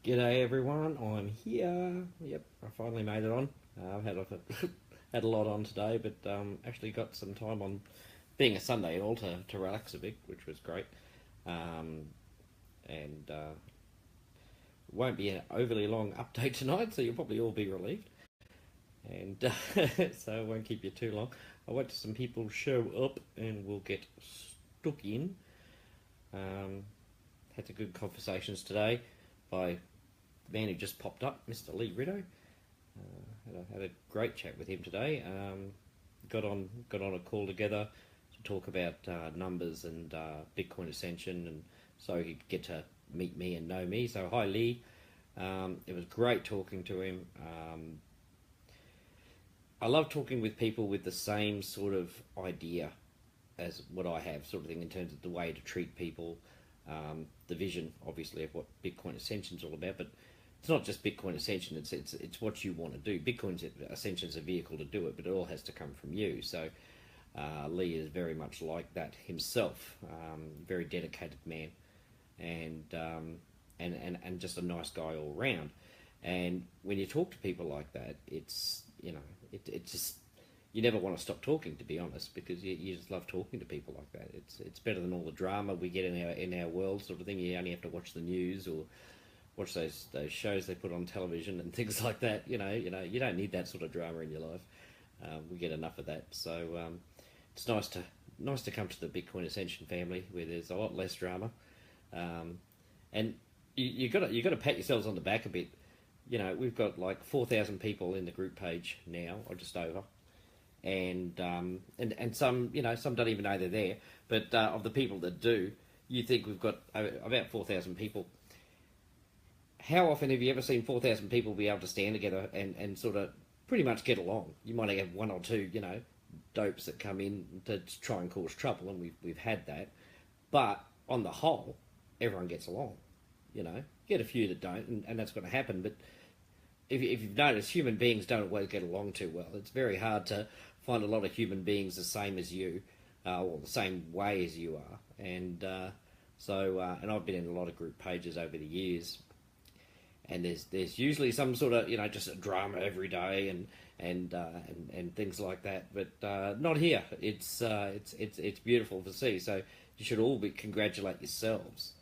G'day everyone, I'm here. Yep, I finally made it on. I've had a lot on today, but actually got some time on, being a Sunday and all, to relax a bit, which was great. And won't be an overly long update tonight, so you'll probably all be relieved. And so I won't keep you too long. I'll wait till some people show up and we'll get stuck in. Had some good conversations today by the man who just popped up, Mr. Lee Rideau. Had a great chat with him today. Got on a call together to talk about numbers and Bitcoin Ascension, and so he could get to meet me and know me. So hi Lee. It was great talking to him. I love talking with people with the same sort of idea as what I have, sort of thing, in terms of the way to treat people, the vision, obviously, of what Bitcoin Ascension is all about. But it's not just Bitcoin Ascension; it's what you want to do. Bitcoin Ascension is a vehicle to do it, but it all has to come from you. So Lee is very much like that himself. Very dedicated man, and just a nice guy all round. And when you talk to people like that, it's it's just, you never want to stop talking, to be honest, because you just love talking to people like that. It's better than all the drama we get in our world, sort of thing. You only have to watch the news or watch those shows they put on television and things like that. You don't need that sort of drama in your life. We get enough of that. So it's nice to come to the Bitcoin Ascension family where there's a lot less drama, and you got to pat yourselves on the back a bit. We've got like 4,000 people in the group page now, or just over. And some, some don't even know they're there. But of the people that do, you think we've got about 4,000 people. How often have you ever seen 4,000 people be able to stand together and sort of pretty much get along? You might have one or two, dopes that come in to try and cause trouble, and we've had that. But on the whole, everyone gets along. Get a few that don't, and that's going to happen. But if you've noticed, human beings don't always get along too well. It's very hard to find a lot of human beings the same as you, or the same way as you are. And and I've been in a lot of group pages over the years, and there's usually some sort of just a drama every day and things like that. But not here. It's beautiful to see. So you should all congratulate yourselves,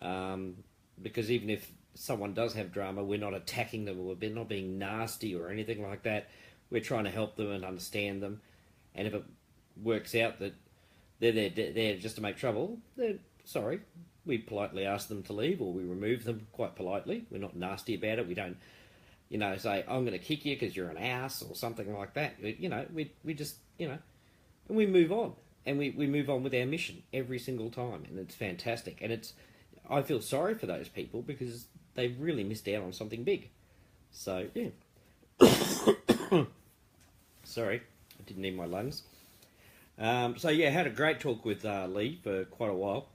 because even if someone does have drama, we're not attacking them, or we're not being nasty or anything like that. We're trying to help them and understand them. And if it works out that they're there just to make trouble, then sorry, we politely ask them to leave, or we remove them quite politely. We're not nasty about it. We don't, say, I'm going to kick you because you're an ass or something like that. We just, and we move on. And we move on with our mission every single time. And it's fantastic. And I feel sorry for those people because they've really missed out on something big. So, yeah. Sorry, I didn't need my lungs. Had a great talk with Lee for quite a while,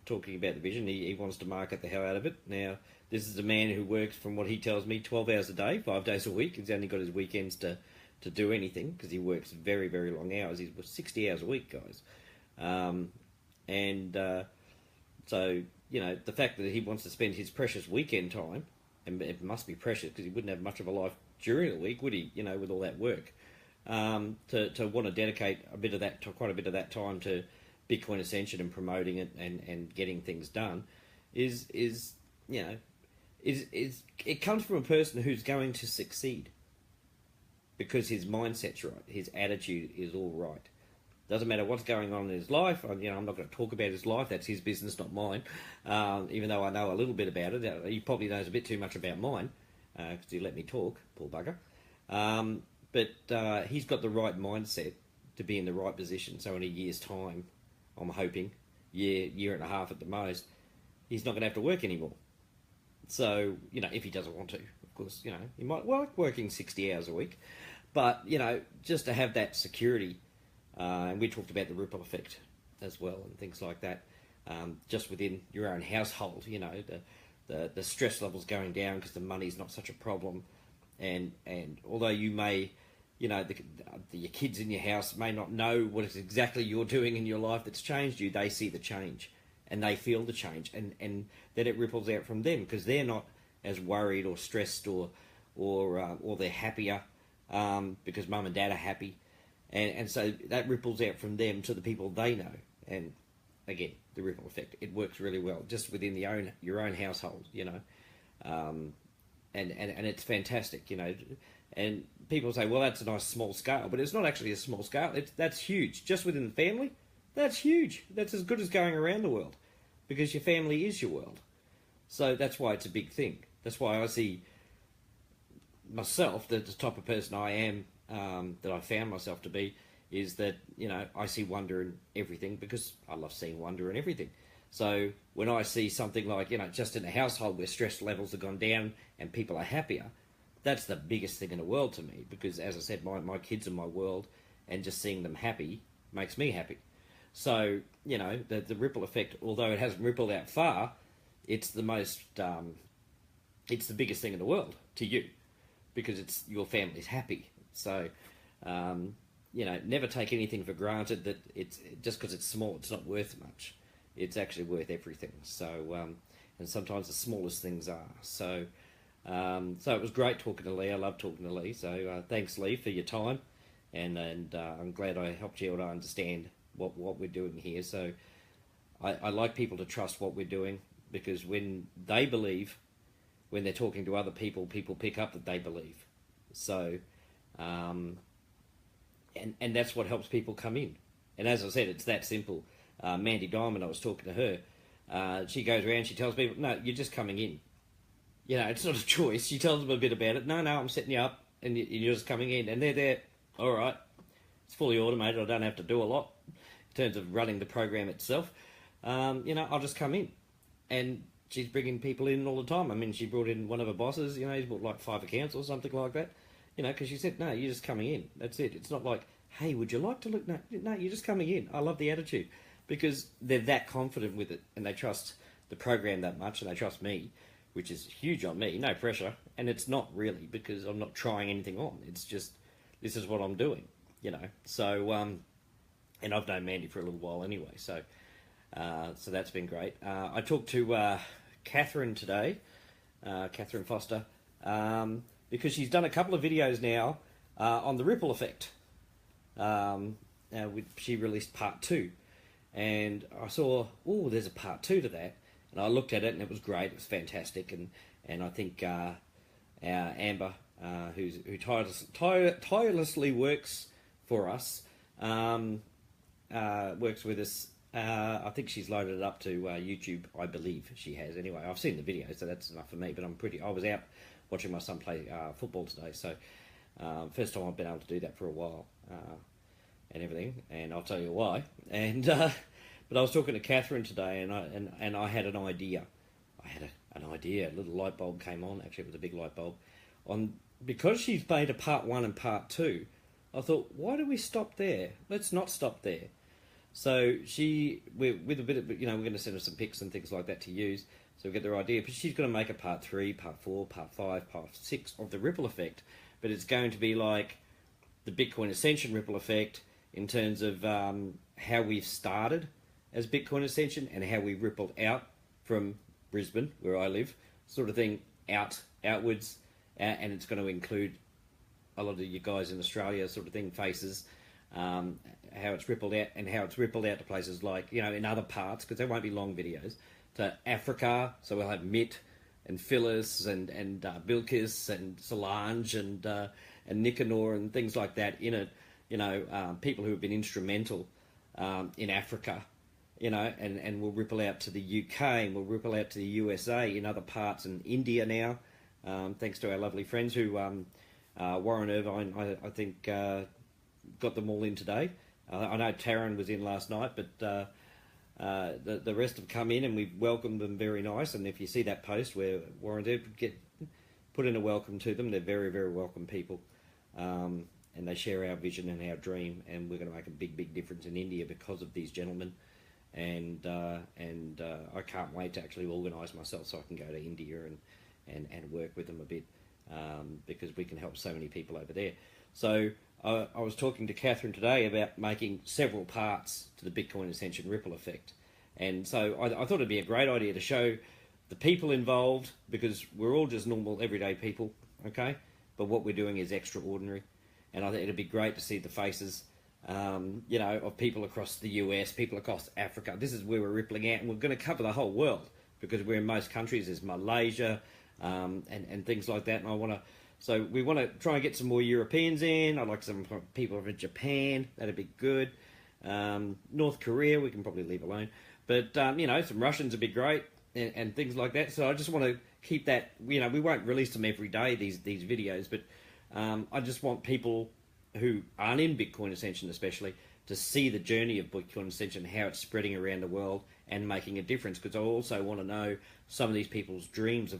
talking about the vision. He wants to market the hell out of it. Now, this is a man who works, from what he tells me, 12 hours a day, 5 days a week. He's only got his weekends to do anything, because he works very, very long hours. He's 60 hours a week, guys. So, the fact that he wants to spend his precious weekend time, and it must be precious because he wouldn't have much of a life during the week, would he, with all that work, to want to dedicate quite a bit of that time to Bitcoin Ascension and promoting it and getting things done is it comes from a person who's going to succeed, because his mindset's right, his attitude is all right. Doesn't matter what's going on in his life. I'm not going to talk about his life. That's his business, not mine. Even though I know a little bit about it, he probably knows a bit too much about mine, because he let me talk, poor bugger. But he's got the right mindset to be in the right position. So in a year's time, I'm hoping, year and a half at the most, he's not going to have to work anymore. So, if he doesn't want to, of course, he might like working 60 hours a week. But, just to have that security. And we talked about the ripple effect as well, and things like that, just within your own household. The stress levels going down because the money's not such a problem, and although you may, your kids in your house may not know what exactly you're doing in your life that's changed you, they see the change, and they feel the change, and then it ripples out from them because they're not as worried or stressed or they're happier because mum and dad are happy, and so that ripples out from them to the people they know. And again, the ripple effect, it works really well just within your own household, you know. And it's fantastic, you know. And people say, well, that's a nice small scale, but it's not actually a small scale. That's huge. Just within the family, that's huge. That's as good as going around the world, because your family is your world. So that's why it's a big thing. That's why I see myself, the type of person I am, that I found myself to be, is that, you know, I see wonder in everything because I love seeing wonder in everything. So when I see something like, you know, just in a household where stress levels have gone down and people are happier, that's the biggest thing in the world to me, because as I said, my kids are my world, and just seeing them happy makes me happy. So, you know, the ripple effect, although it hasn't rippled out far, it's the most, it's the biggest thing in the world to you, because it's your family's happy. So, you know, never take anything for granted that it's just because it's small, it's not worth much. It's actually worth everything. So, and sometimes the smallest things are. So, so it was great talking to Lee. I love talking to Lee. So, thanks, Lee, for your time, and I'm glad I helped you to understand what we're doing here. So, I like people to trust what we're doing, because when they believe, when they're talking to other people, people pick up that they believe. So, and that's what helps people come in. And as I said, it's that simple. Mandy Diamond, I was talking to her. She goes around, she tells people, no, you're just coming in. You know, it's not a choice. She tells them a bit about it. No, I'm setting you up, and you're just coming in. And they're there, all right, it's fully automated. I don't have to do a lot in terms of running the program itself. You know, I'll just come in. And she's bringing people in all the time. I mean, she brought in one of her bosses, you know, he's bought like 5 accounts or something like that. You know, because she said, no, you're just coming in. That's it. It's not like, hey, would you like to look? No, you're just coming in. I love the attitude, because they're that confident with it, and they trust the program that much, and they trust me, which is huge on me. No pressure. And it's not really, because I'm not trying anything on. It's just, this is what I'm doing, you know. So, and I've known Mandy for a little while anyway. So, so that's been great. I talked to Catherine today, Catherine Foster, because she's done a couple of videos now on the ripple effect. She released part 2, and I saw, oh, there's a part 2 to that, and I looked at it, and it was great. It was fantastic, and I think our Amber, who tirelessly works for us, works with us. I think she's loaded it up to YouTube. I believe she has. Anyway, I've seen the video, so that's enough for me. But I was out watching my son play football today, so first time I've been able to do that for a while, and everything. And I'll tell you why. And but I was talking to Catherine today, and I had an idea. I had an idea. A little light bulb came on. Actually, it was a big light bulb. Because she's made a part 1 and part 2. I thought, why do we stop there? Let's not stop there. So with a bit of, you know, we're going to send her some pics and things like that to use, so we get their idea. But she's going to make a part 3, part 4, part 5, part 6 of the ripple effect. But it's going to be like the Bitcoin Ascension ripple effect in terms of how we've started as Bitcoin Ascension and how we rippled out from Brisbane, where I live, sort of thing, outwards, and it's going to include a lot of you guys in Australia, sort of thing, faces. How it's rippled out, and how it's rippled out to places like, you know, in other parts, because there won't be long videos, to Africa. So we'll have Mitt and Phyllis and Bilkis and Solange and Nicanor and things like that in it, you know, people who have been instrumental in Africa, you know, and we'll ripple out to the UK, and we'll ripple out to the USA, in other parts, in India now, thanks to our lovely friends who, Warren Irvine, I think, got them all in today. I know Taryn was in last night, but the rest have come in, and we've welcomed them very nice. And if you see that post where Warren did put in a welcome to them, they're very, very welcome people. And they share our vision and our dream, and we're going to make a big, big difference in India because of these gentlemen. And I can't wait to actually organise myself so I can go to India and work with them a bit, because we can help so many people over there. So I was talking to Catherine today about making several parts to the Bitcoin Ascension ripple effect, And so I thought it'd be a great idea to show the people involved, because we're all just normal, everyday people, okay? But what we're doing is extraordinary. And I think it'd be great to see the faces, you know, of people across the US, people across Africa. This is where we're rippling out, and we're going to cover the whole world, because we're in most countries. There's Malaysia, and things like that. And so we want to try and get some more Europeans in. I'd like some people from Japan. That'd be good. North Korea, we can probably leave alone. But, you know, some Russians would be great, and things like that. So I just want to keep that, you know, we won't release them every day, these videos, but I just want people who aren't in Bitcoin Ascension especially to see the journey of Bitcoin Ascension, how it's spreading around the world and making a difference, because I also want to know some of these people's dreams of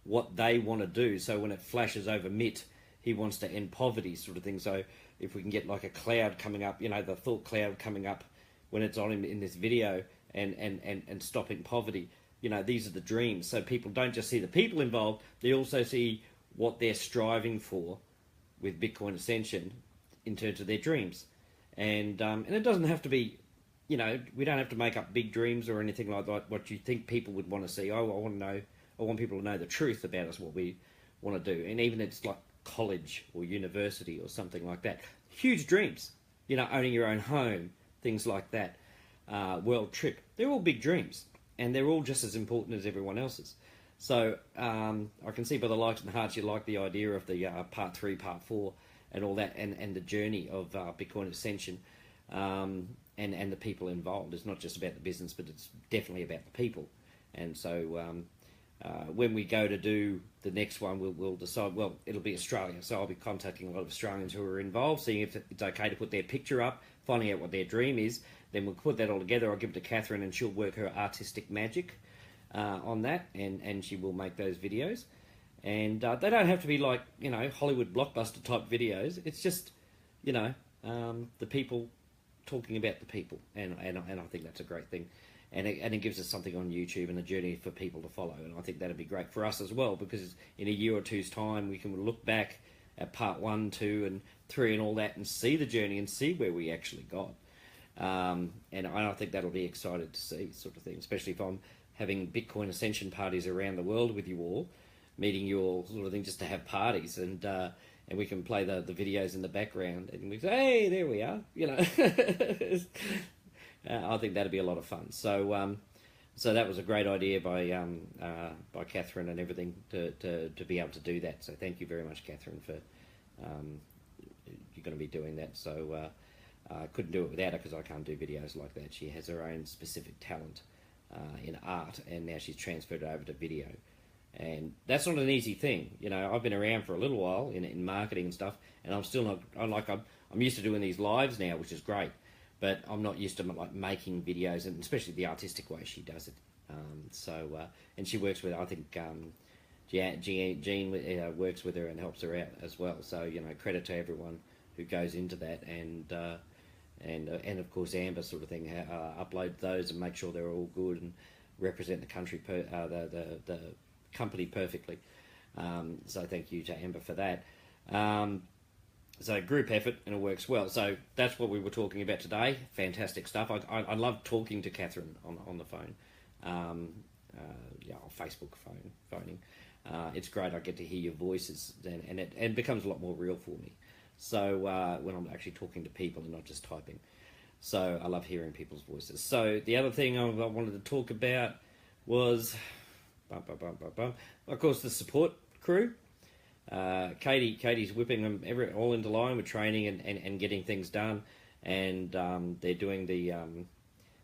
what they want to do. So when it flashes over Mitt, he wants to end poverty, sort of thing. So if we can get like a cloud coming up, you know, the thought cloud coming up when it's on in this video, and stopping poverty, you know, these are the dreams. So people don't just see the people involved, they also see what they're striving for with Bitcoin Ascension in terms of their dreams. And it doesn't have to be, you know, we don't have to make up big dreams or anything like that, what you think people would want to see. Oh, I want people to know the truth about us, what we want to do. And even it's like college or university or something like that. Huge dreams, you know, owning your own home, things like that. World trip. They're all big dreams, and they're all just as important as everyone else's. So I can see by the likes and hearts you like the idea of the part 3, part 4, and all that, and the journey of Bitcoin Ascension, and the people involved. It's not just about the business, but it's definitely about the people. And so when we go to do the next one, we'll decide, well, it'll be Australia. So I'll be contacting a lot of Australians who are involved, seeing if it's okay to put their picture up, finding out what their dream is. Then we'll put that all together. I'll give it to Catherine, and she'll work her artistic magic on that, and she will make those videos. And they don't have to be like, you know, Hollywood blockbuster type videos. It's just, you know, the people talking about the people, and I think that's a great thing. And it gives us something on YouTube and a journey for people to follow. And I think that'd be great for us as well, because in a year or two's time, we can look back at part 1, 2, and 3 and all that, and see the journey and see where we actually got. And I think that'll be excited to see, sort of thing, especially if I'm having Bitcoin Ascension parties around the world with you all, meeting you all, sort of thing, just to have parties, and we can play the videos in the background, and we say, hey, there we are, you know. I think that'd be a lot of fun. So so that was a great idea by Catherine and everything to be able to do that. So thank you very much, Catherine, for you're going to be doing that. So I couldn't do it without her, because I can't do videos like that. She has her own specific talent in art, and now she's transferred it over to video. And that's not an easy thing. You know, I've been around for a little while in marketing and stuff, and I'm still not, I'm used to doing these lives now, which is great, but I'm not used to like making videos, and especially the artistic way she does it. And she works with, I think, Jean works with her and helps her out as well. So, you know, credit to everyone who goes into that, and of course Amber, sort of thing, upload those and make sure they're all good and represent the country, the company perfectly. So thank you to Amber for that. So group effort, and it works well. So that's what we were talking about today. Fantastic stuff. I love talking to Catherine on the phone. Yeah, on Facebook phoning. It's great. I get to hear your voices, and it becomes a lot more real for me. So when I'm actually talking to people and not just typing. So I love hearing people's voices. So the other thing I wanted to talk about was, of course, the support crew. Katie's whipping them all into line with training and getting things done. And they're doing the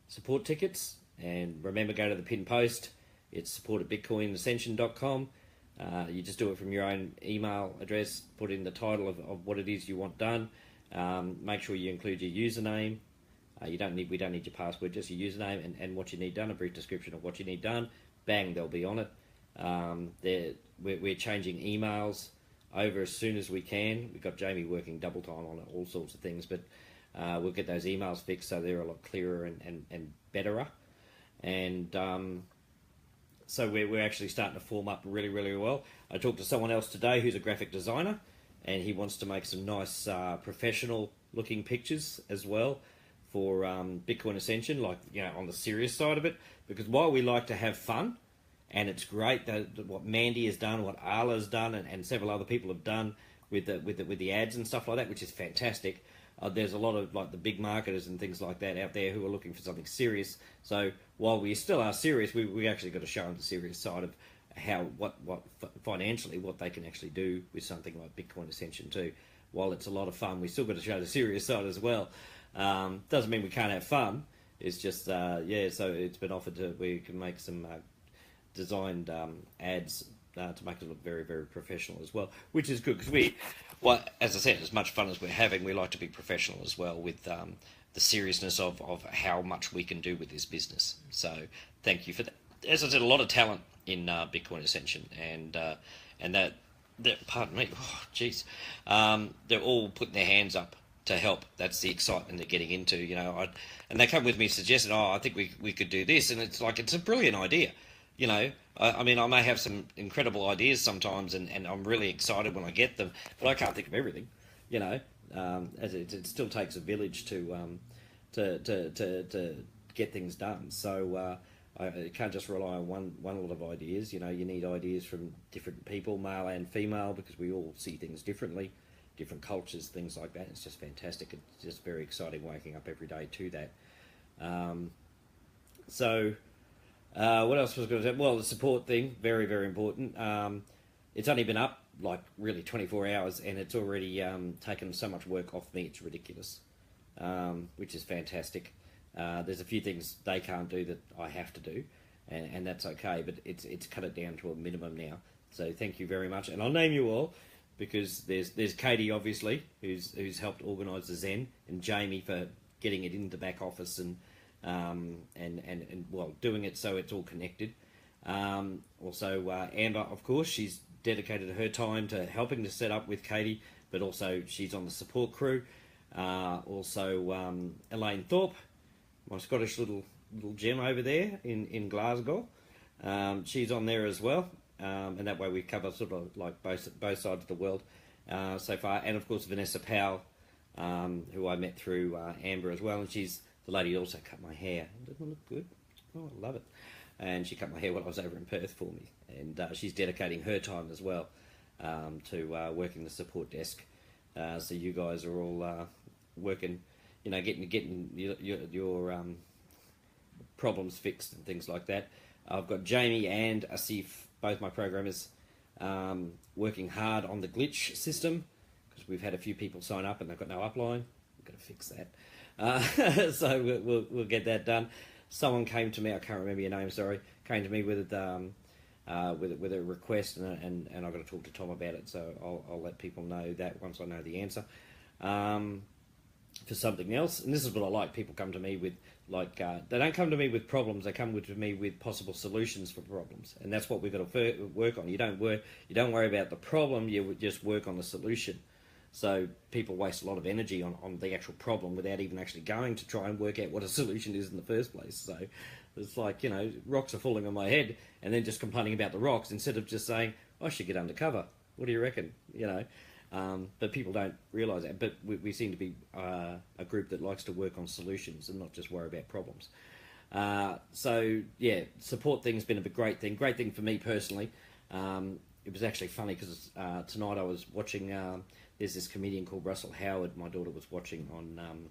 support tickets. And remember, go to the pinned post. It's support@bitcoinascension.com. You just do it from your own email address, put in the title of what it is you want done. Make sure you include your username. We don't need your password, just your username and what you need done, a brief description of what you need done. Bang, they'll be on it. We're changing emails over as soon as we can. We've got Jamie working double time on it, all sorts of things, but we'll get those emails fixed so they're a lot clearer and betterer. And so we're actually starting to form up really, really well. I talked to someone else today who's a graphic designer, and he wants to make some nice professional looking pictures as well for Bitcoin Ascension, like, on the serious side of it, because while we like to have fun, and it's great that what Mandy has done, what Arla has done, and several other people have done with the ads and stuff like that, which is fantastic. There's a lot of like the big marketers and things like that out there who are looking for something serious. So while we still are serious, we actually got to show them the serious side of what financially what they can actually do with something like Bitcoin Ascension too. While it's a lot of fun, we still got to show the serious side as well. Doesn't mean we can't have fun. It's just so it's been offered to we can make some designed ads to make it look very, very professional as well, which is good because as I said, as much fun as we're having, we like to be professional as well with the seriousness of how much we can do with this business. So thank you for that. As I said, a lot of talent in Bitcoin Ascension, and that pardon me, jeez, they're all putting their hands up to help. That's the excitement they're getting into, and they come with me suggesting, I think we could do this, and it's like, it's a brilliant idea. I mean, I may have some incredible ideas sometimes, and I'm really excited when I get them, but I can't think of everything, as it still takes a village to get things done. So I can't just rely on one lot of ideas. You need ideas from different people, male and female, because we all see things differently, different cultures, things like that. It's just fantastic. It's just very exciting waking up every day to that. What else was I going to say? Well, the support thing, very, very important. It's only been up like really 24 hours, and it's already taken so much work off me. It's ridiculous, which is fantastic. There's a few things they can't do that I have to do, and that's okay. But it's cut it down to a minimum now. So thank you very much, and I'll name you all because there's Katie obviously who's helped organise the Zen, and Jamie for getting it into back office and doing it so it's all connected. Also Amber, of course, she's dedicated her time to helping to set up with Katie, but also she's on the support crew. Also Elaine Thorpe, my Scottish little gem over there in Glasgow. She's on there as well, and that way we cover sort of like both sides of the world so far. And of course Vanessa Powell, who I met through Amber as well, and she's the lady who also cut my hair. Doesn't it look good? Oh, I love it. And she cut my hair when I was over in Perth for me, and she's dedicating her time as well to working the support desk. So you guys are all working, getting your problems fixed and things like that. I've got Jamie and Asif, both my programmers, working hard on the glitch system because we've had a few people sign up and they've got no upline. We've got to fix that. So we'll get that done. Someone came to me, I can't remember your name, sorry, came to me with a request, and I've got to talk to Tom about it, so I'll let people know that once I know the answer. For something else, and this is what I like, people come to me with, they don't come to me with problems, they come to me with possible solutions for problems, and that's what we've got to work on. You don't worry about the problem, you just work on the solution. So people waste a lot of energy on the actual problem without even actually going to try and work out what a solution is in the first place. So it's like, rocks are falling on my head and then just complaining about the rocks instead of just saying, I should get undercover. What do you reckon? But people don't realise that. But we seem to be a group that likes to work on solutions and not just worry about problems. So, yeah, support thing's been a great thing. Great thing for me personally. It was actually funny because tonight I was watching... there's this comedian called Russell Howard. My daughter was watching on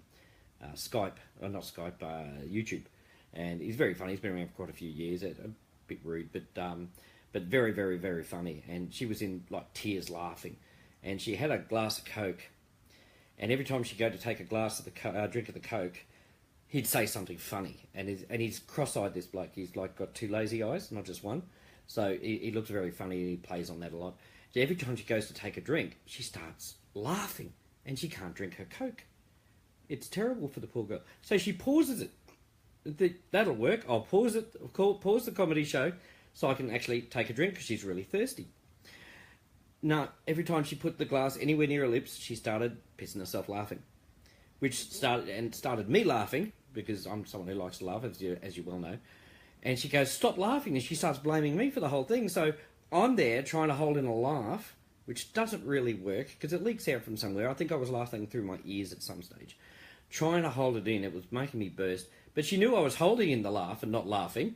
YouTube, and he's very funny. He's been around for quite a few years. A bit rude, but very, very, very funny. And she was in like tears, laughing, and she had a glass of Coke, and every time she'd go to take a glass of the drink of the Coke, he'd say something funny, and he's cross-eyed. This bloke, he's like got two lazy eyes, not just one. So he looks very funny, and he plays on that a lot. So every time she goes to take a drink, she starts laughing, and she can't drink her Coke. It's terrible for the poor girl. So she pauses it. That'll work. I'll pause it. Pause the comedy show so I can actually take a drink because she's really thirsty. No, every time she put the glass anywhere near her lips, she started pissing herself laughing, which started me laughing because I'm someone who likes to laugh, as you well know. And she goes, "Stop laughing," and she starts blaming me for the whole thing. So I'm there trying to hold in a laugh, which doesn't really work because it leaks out from somewhere. I think I was laughing through my ears at some stage, trying to hold it in. It was making me burst. But she knew I was holding in the laugh and not laughing,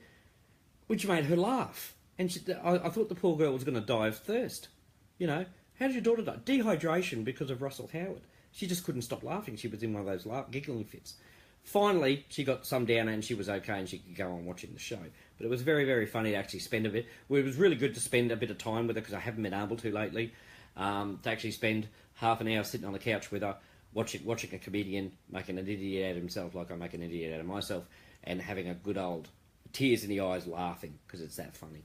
which made her laugh. And I thought the poor girl was going to die of thirst. You know, how did your daughter die? Dehydration because of Russell Howard. She just couldn't stop laughing. She was in one of those giggling fits. Finally, she got some down and she was okay and she could go on watching the show. But it was very, very funny to actually spend a bit. Well, it was really good to spend a bit of time with her because I haven't been able to lately. To actually spend half an hour sitting on the couch with her, watching a comedian making an idiot out of himself like I make an idiot out of myself, and having a good old tears in the eyes laughing because it's that funny.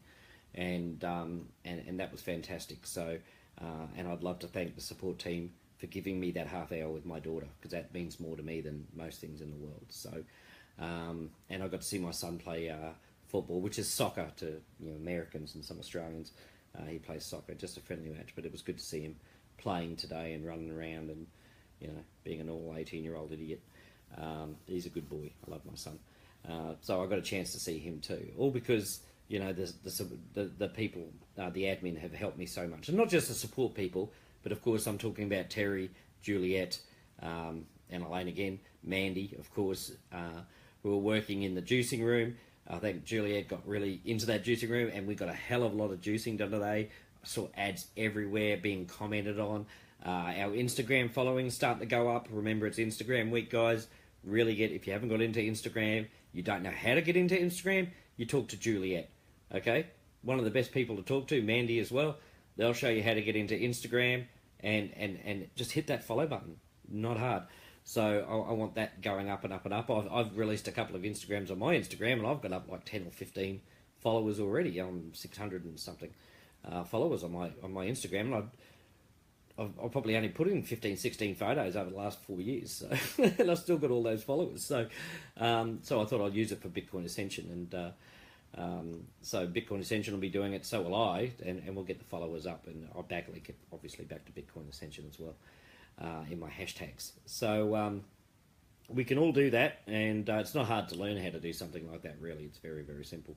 And that was fantastic. So, and I'd love to thank the support team for giving me that half hour with my daughter, because that means more to me than most things in the world. So, and I got to see my son play football, which is soccer to Americans and some Australians. He plays soccer, just a friendly match, but it was good to see him playing today and running around and being an all 18-year-old idiot. He's a good boy. I love my son. So I got a chance to see him too, all because the people, the admin have helped me so much, and not just the support people. But of course, I'm talking about Terry, Juliet, and Elaine again, Mandy, of course, who were working in the juicing room. I think Juliet got really into that juicing room, and we got a hell of a lot of juicing done today. I saw ads everywhere being commented on. Our Instagram following starting to go up. Remember, it's Instagram week, guys. Really if you haven't got into Instagram, you don't know how to get into Instagram, you talk to Juliet, okay? One of the best people to talk to, Mandy as well. They'll show you how to get into Instagram and just hit that follow button. Not hard. So I want that going up and up and up. I've released a couple of Instagrams on my Instagram, and I've got up like 10 or 15 followers already. I'm 600 and something followers on my Instagram, and I've probably only put in 15, 16 photos over the last 4 years, so and I've still got all those followers. So I thought I'd use it for Bitcoin Ascension, and so Bitcoin Ascension will be doing it, so will I, and we'll get the followers up, and I'll link it obviously back to Bitcoin Ascension as well in my hashtags. So we can all do that, and it's not hard to learn how to do something like that, really. It's very, very simple.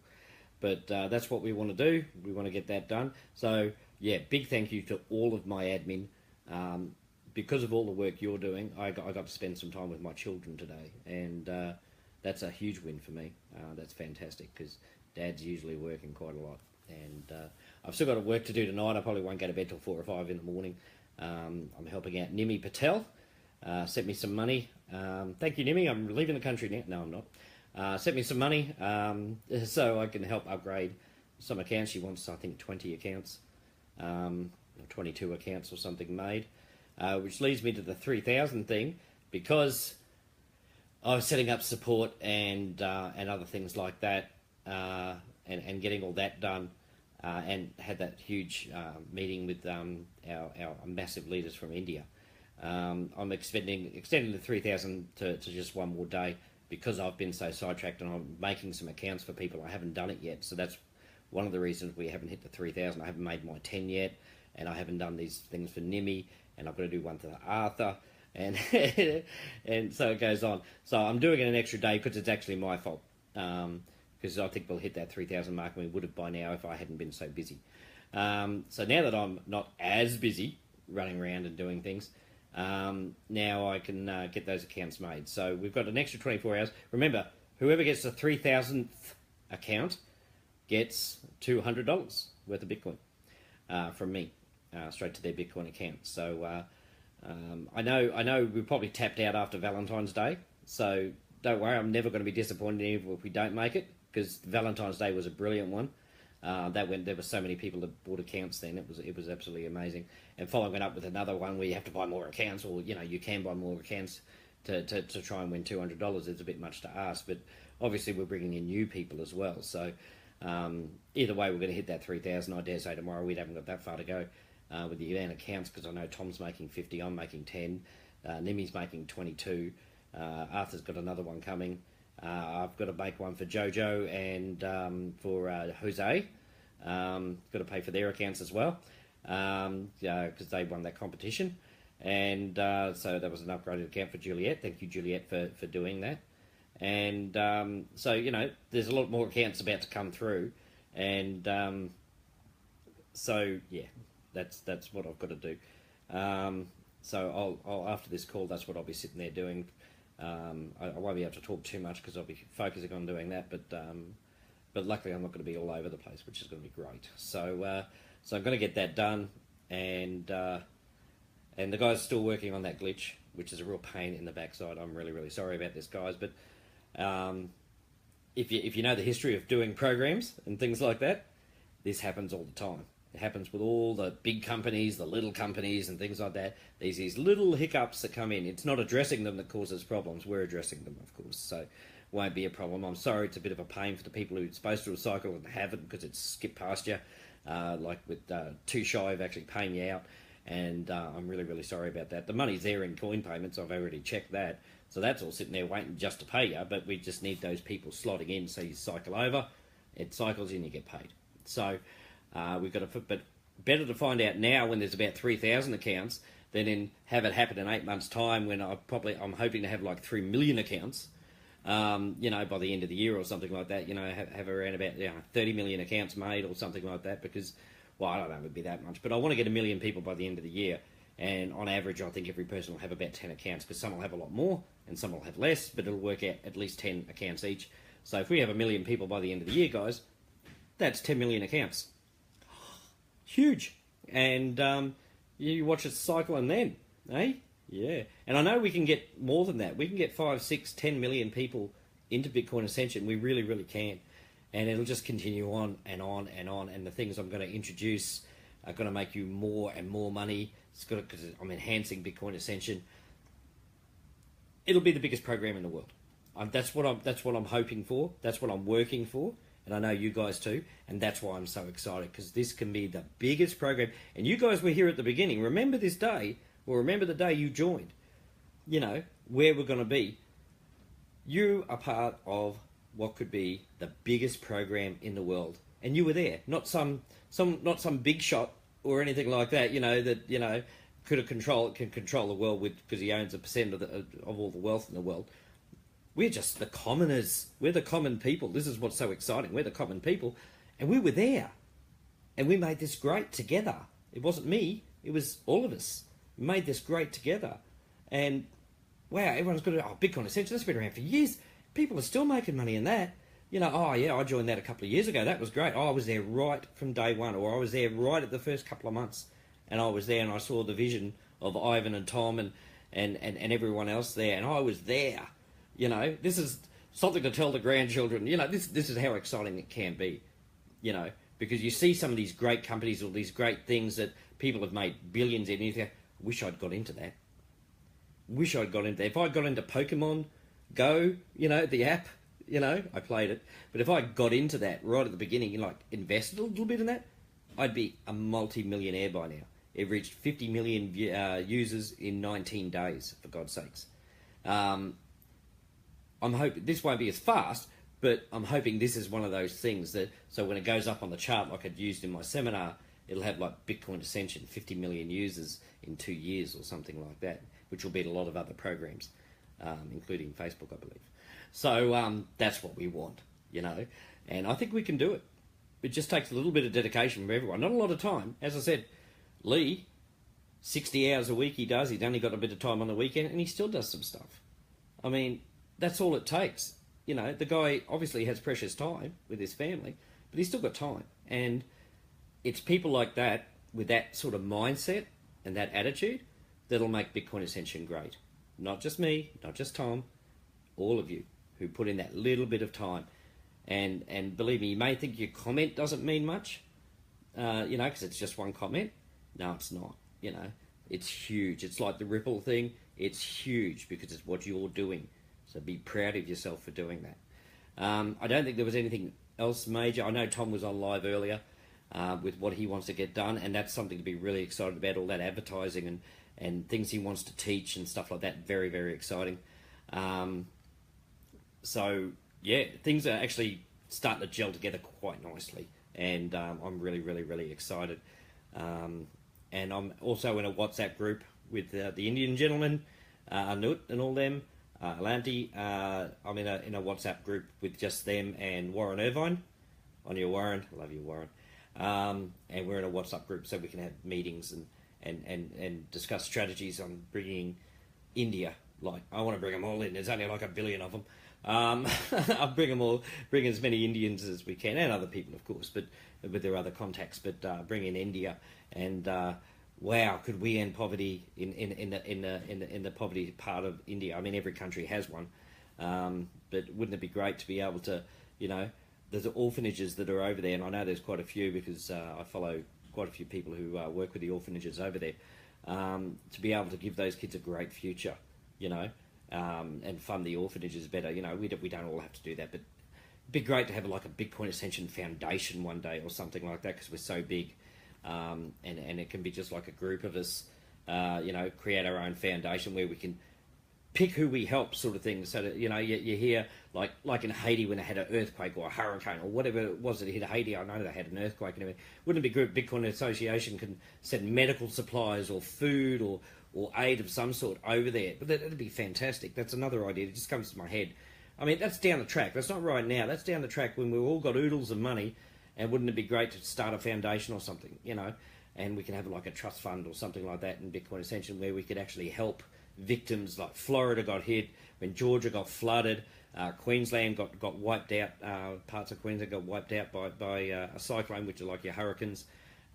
But that's what we want to do. We want to get that done. So, yeah, big thank you to all of my admin. Because of all the work you're doing, I got to spend some time with my children today, and that's a huge win for me. That's fantastic, because Dad's usually working quite a lot, and I've still got work to do tonight. I probably won't go to bed till 4 or 5 in the morning. I'm helping out Nimi Patel. Sent me some money. Thank you, Nimi. I'm leaving the country now. No, I'm not. Sent me some money so I can help upgrade some accounts. She wants, I think, 20 accounts, or 22 accounts or something made, which leads me to the 3,000 thing, because I was setting up support and other things like that, and getting all that done, and had that huge meeting with our massive leaders from India. I'm extending the 3,000 to just one more day, because I've been so sidetracked, and I'm making some accounts for people. I haven't done it yet, so that's one of the reasons we haven't hit the 3,000. I haven't made my 10 yet, and I haven't done these things for Nimi, and I've got to do one for Arthur, and and so it goes on. So I'm doing it an extra day because it's actually my fault, because I think we'll hit that 3,000 mark, and we would have by now if I hadn't been so busy. So now that I'm not as busy running around and doing things, now I can get those accounts made. So we've got an extra 24 hours. Remember, whoever gets the 3,000th account gets $200 worth of Bitcoin from me, straight to their Bitcoin account. So I know we probably tapped out after Valentine's Day, so don't worry, I'm never going to be disappointed even if we don't make it, because Valentine's Day was a brilliant one. There were so many people that bought accounts then. It was absolutely amazing. And following it up with another one where you have to buy more accounts, or you can buy more accounts to try and win $200. It's a bit much to ask, but obviously we're bringing in new people as well. So either way, we're going to hit that 3,000. I dare say tomorrow. We haven't got that far to go with the amount of accounts, because I know Tom's making 50, I'm making 10, Nimi's making 22, Arthur's got another one coming. I've got to make one for Jojo and for Jose. Got to pay for their accounts as well, because they won that competition. And so that was an upgraded account for Juliet. Thank you, Juliet, for doing that. And so, there's a lot more accounts about to come through. And so, yeah, that's what I've got to do. So I'll after this call, that's what I'll be sitting there doing. I won't be able to talk too much because I'll be focusing on doing that, but luckily I'm not going to be all over the place, which is going to be great. So I'm going to get that done, and the guy's still working on that glitch, which is a real pain in the backside. I'm really, really sorry about this, guys, but if you know the history of doing programs and things like that, this happens all the time. It happens with all the big companies, the little companies, and things like that. There's these little hiccups that come in. It's not addressing them that causes problems. We're addressing them, of course, so won't be a problem. I'm sorry it's a bit of a pain for the people who are supposed to recycle and haven't because it's skipped past you, like with too shy of actually paying you out, and I'm really, really sorry about that. The money's there in coin payments. I've already checked that, so that's all sitting there waiting just to pay you, but we just need those people slotting in so you cycle over, it cycles in, you get paid. So we've got to, but better to find out now when there's about 3,000 accounts than have it happen in 8 months' time when I'm hoping to have like 3 million accounts, by the end of the year or something like that. Have around about 30 million accounts made or something like that, because, well, I don't know, it would be that much, but I want to get 1 million people by the end of the year, and on average I think every person will have about 10 accounts, because some will have a lot more and some will have less, but it'll work out at least 10 accounts each. So if we have 1 million people by the end of the year, guys, that's 10 million accounts. Huge. And you watch it cycle and then, eh? Yeah. And I know we can get more than that. We can get 5, 6, 10 million people into Bitcoin Ascension. We really, really can. And it'll just continue on and on and on. And the things I'm going to introduce are going to make you more and more money. Because I'm enhancing Bitcoin Ascension. It'll be the biggest program in the world. That's what I'm hoping for. That's what I'm working for. And I know you guys too, and that's why I'm so excited, because this can be the biggest program. And you guys were here at the beginning. Remember this day, or remember the day you joined, where we're going to be. You are part of what could be the biggest program in the world, and you were there. Not some big shot or anything like that. Can control the world because he owns 1% of all the wealth in the world. We're just the commoners. We're the common people. This is what's so exciting. We're the common people. And we were there. And we made this great together. It wasn't me. It was all of us. We made this great together. And, wow, everyone's got Bitcoin Ascension. That's been around for years. People are still making money in that. I joined that a couple of years ago. That was great. I was there right from day one. Or I was there right at the first couple of months. And I was there and I saw the vision of Ivan and Tom and everyone else there. And I was there. This is something to tell the grandchildren. This is how exciting it can be, because you see some of these great companies or these great things that people have made billions in, and you think, wish I'd got into that. Wish I'd got into that. If I got into Pokemon Go, the app, I played it. But if I got into that right at the beginning and invested a little bit in that, I'd be a multi-millionaire by now. It reached 50 million users in 19 days, for God's sakes. I'm hoping this won't be as fast, but I'm hoping this is one of those things that, so when it goes up on the chart like I'd used in my seminar, it'll have like Bitcoin Ascension, 50 million users in 2 years or something like that, which will beat a lot of other programs, including Facebook, I believe. So that's what we want, and I think we can do it. It just takes a little bit of dedication from everyone. Not a lot of time. As I said, Lee, 60 hours a week he does. He's only got a bit of time on the weekend, and he still does some stuff. I mean, that's all it takes. The guy obviously has precious time with his family, but he's still got time. And it's people like that, with that sort of mindset and that attitude, that'll make Bitcoin Ascension great. Not just me, not just Tom, all of you who put in that little bit of time. And believe me, you may think your comment doesn't mean much, because it's just one comment. No, it's not. It's huge. It's like the Ripple thing. It's huge because it's what you're doing. So be proud of yourself for doing that. I don't think there was anything else major. I know Tom was on live earlier with what he wants to get done, and that's something to be really excited about, all that advertising and things he wants to teach and stuff like that. Very, very exciting. So, yeah, things are actually starting to gel together quite nicely, and I'm really, really, really excited. And I'm also in a WhatsApp group with the Indian gentleman, Anut and all them. Alanti, I'm in a WhatsApp group with just them and Warren Irvine. On your Warren, I love you, Warren. And we're in a WhatsApp group so we can have meetings and discuss strategies on bringing India like, I want to bring them all in. There's only like 1 billion of them. I'll bring as many Indians as we can, and other people, of course, but with their other contacts. But bring in India, and wow, could we end poverty in the poverty part of India? I mean, every country has one, but wouldn't it be great to be able to, you know, there's orphanages that are over there, and I know there's quite a few because I follow quite a few people who work with the orphanages over there, to be able to give those kids a great future, you know. And fund the orphanages better. You know, we don't all have to do that, but it'd be great to have like a Bitcoin Ascension Foundation one day or something like that, because we're so big, and it can be just like a group of us, you know, create our own foundation where we can pick who we help, sort of thing. So that, you know, you hear like in Haiti when they had an earthquake or a hurricane or whatever it was that hit Haiti. I know they had an earthquake and everything. Wouldn't it be good? Bitcoin Association can send medical supplies or food or aid of some sort over there. But that'd be fantastic. That's another idea that just comes to my head. I mean, that's down the track. That's not right now. That's down the track when we've all got oodles of money, and wouldn't it be great to start a foundation or something, you know, and we can have like a trust fund or something like that in Bitcoin Ascension where we could actually help victims. Like Florida got hit, when Georgia got flooded, Queensland got wiped out, parts of Queensland got wiped out by a cyclone, which are like your hurricanes,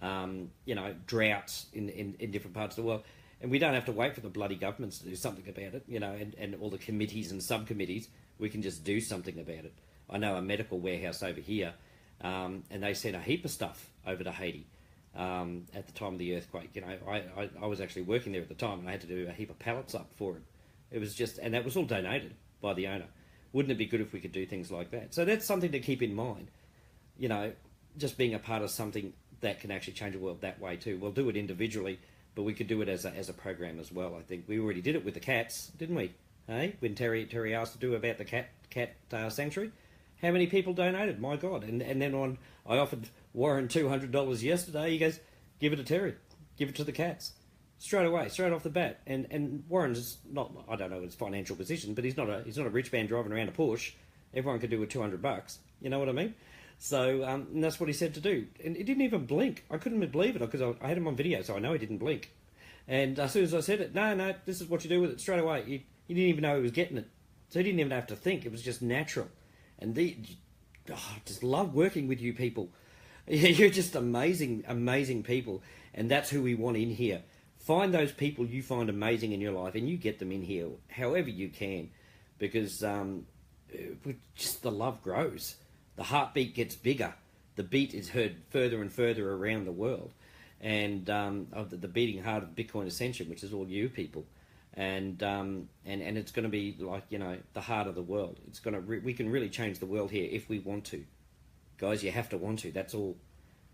you know, droughts in different parts of the world. And we don't have to wait for the bloody governments to do something about it, you know, and all the committees and subcommittees. We can just do something about it. I know a medical warehouse over here, and they sent a heap of stuff over to Haiti at the time of the earthquake. You know, I was actually working there at the time, and I had to do a heap of pallets up for it. It was just, and that was all donated by the owner. Wouldn't it be good if we could do things like that? So that's something to keep in mind, you know, just being a part of something that can actually change the world that way too. We'll do it individually, but we could do it as a program as well. I think we already did it with the cats, didn't we? Hey, when Terry asked to do about the cat sanctuary, how many people donated? My God! And then I offered Warren $200 yesterday. He goes, "Give it to Terry, give it to the cats." Straight away, straight off the bat. And Warren's not, I don't know his financial position, but he's not a rich man driving around a Porsche. Everyone could do with $200. You know what I mean? So and that's what he said to do. And he didn't even blink. I couldn't believe it because I had him on video, so I know he didn't blink. And as soon as I said it, no, this is what you do with it straight away. He didn't even know he was getting it. So he didn't even have to think. It was just natural. And I just love working with you people. You're just amazing, amazing people. And that's who we want in here. Find those people you find amazing in your life, and you get them in here however you can, because just the love grows. The heartbeat gets bigger. The beat is heard further and further around the world, and of the beating heart of Bitcoin Ascension, which is all you people, and it's going to be like, you know, the heart of the world. It's going to we can really change the world here if we want to, guys. You have to want to. That's all.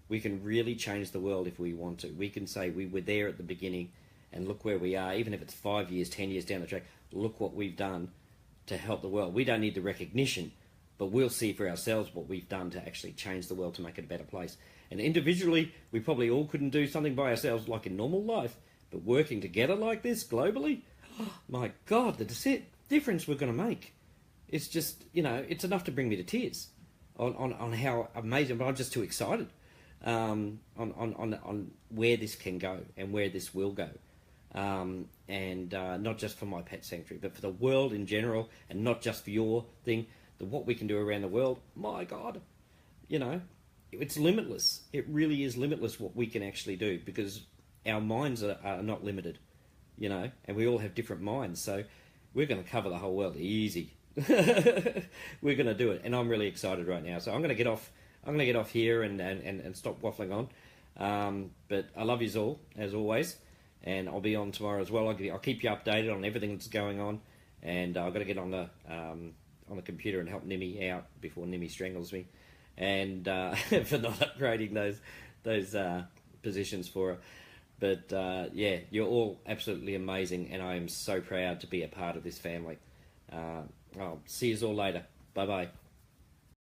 We can really change the world if we want to. We can say we were there at the beginning, and look where we are. Even if it's 5 years, 10 years down the track, look what we've done to help the world. We don't need the recognition, but we'll see for ourselves what we've done to actually change the world to make it a better place. And individually, we probably all couldn't do something by ourselves like in normal life, but working together like this globally, oh my God, the difference we're going to make. It's just, you know, it's enough to bring me to tears on how amazing, but I'm just too excited on where this can go and where this will go. And not just for my pet sanctuary, but for the world in general, and not just for your thing. What we can do around the world, my God, you know, it's limitless. It really is limitless what we can actually do, because our minds are not limited, you know, and we all have different minds. So we're going to cover the whole world easy. We're going to do it, and I'm really excited right now. So I'm going to get off. I'm going to get off here and stop waffling on. But I love you all as always, and I'll be on tomorrow as well. I'll keep you updated on everything that's going on, and I've got to get on the computer and help Nimi out before Nimi strangles me, and for not upgrading those positions for her. But yeah, you're all absolutely amazing, and I am so proud to be a part of this family. I'll see you all later. Bye bye.